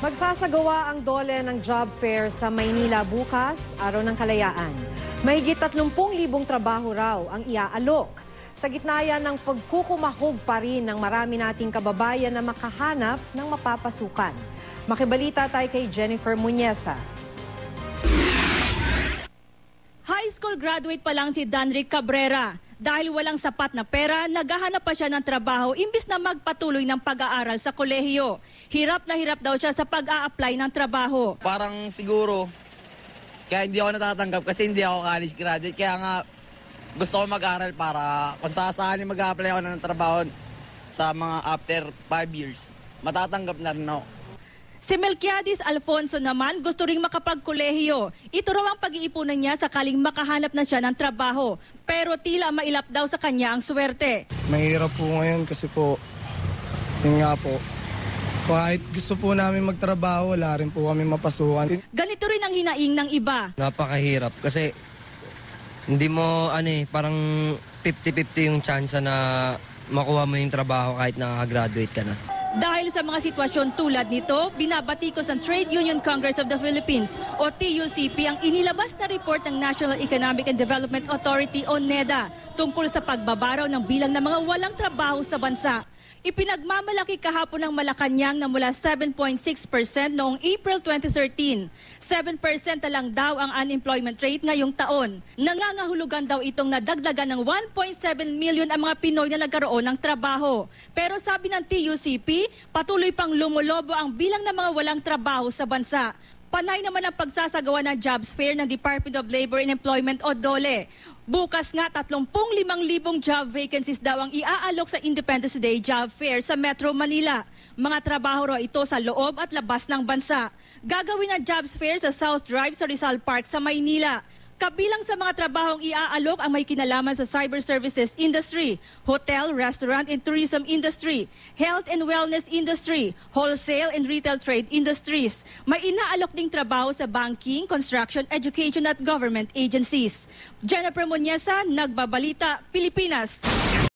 Magsasagawa ang DOLE ng job fair sa Maynila bukas, araw ng kalayaan. Mahigit 30,000 trabaho raw ang iaalok. Sa gitna yan ng pagkukumahog pa rin ng marami nating kababayan na makahanap ng mapapasukan. Makibalita tayo kay Jennifer Muñeza. High school graduate pa lang si Danrick Cabrera. Dahil walang sapat na pera, naghahanap pa siya ng trabaho imbis na magpatuloy ng pag-aaral sa kolehiyo. Hirap na hirap daw siya sa pag-a-apply ng trabaho. Parang siguro, kaya hindi ako natatanggap kasi hindi ako college graduate. Kaya nga gusto ko mag-aral para kung saan mag-a-apply ako ng trabaho sa mga after 5 years, matatanggap na rin ako. Si Melquiades Alfonso naman gusto ring makapagkolehiyo. Ito raw ang pag-iipunan niya sakaling makahanap na siya ng trabaho. Pero tila mailap daw sa kanya ang swerte. Mahirap po ngayon kasi po, yun nga po, kahit gusto po namin magtrabaho, wala rin po kami mapasukan. Ganito rin ang hinaing ng iba. Napakahirap kasi hindi mo parang 50-50 yung chance na makuha mo yung trabaho kahit nakagraduate ka na. Dahil sa mga sitwasyon tulad nito, binabatikos ng Trade Union Congress of the Philippines o TUCP ang inilabas na report ng National Economic and Development Authority o NEDA tungkol sa pagbabaraw ng bilang ng mga walang trabaho sa bansa. Ipinagmamalaki kahapon ng Malacanang na mula 7.6% noong April 2013. 7% na lang daw ang unemployment rate ngayong taon. Nangangahulugan daw itong nadagdagan ng 1.7 million ang mga Pinoy na nagkaroon ng trabaho. Pero sabi ng TUCP, patuloy pang lumulobo ang bilang ng mga walang trabaho sa bansa. Panay naman ang pagsasagawa ng jobs fair ng Department of Labor and Employment o DOLE. Bukas nga 35,000 job vacancies daw ang iaalok sa Independence Day Job Fair sa Metro Manila. Mga trabaho raw ito sa loob at labas ng bansa. Gagawin ang jobs fair sa South Drive sa Rizal Park sa Maynila. Kabilang sa mga trabahong iaalok ang may kinalaman sa cyber services industry, hotel, restaurant and tourism industry, health and wellness industry, wholesale and retail trade industries. May inaalok ding trabaho sa banking, construction, education at government agencies. Jennifer Muñeza, Nagbabalita, Pilipinas.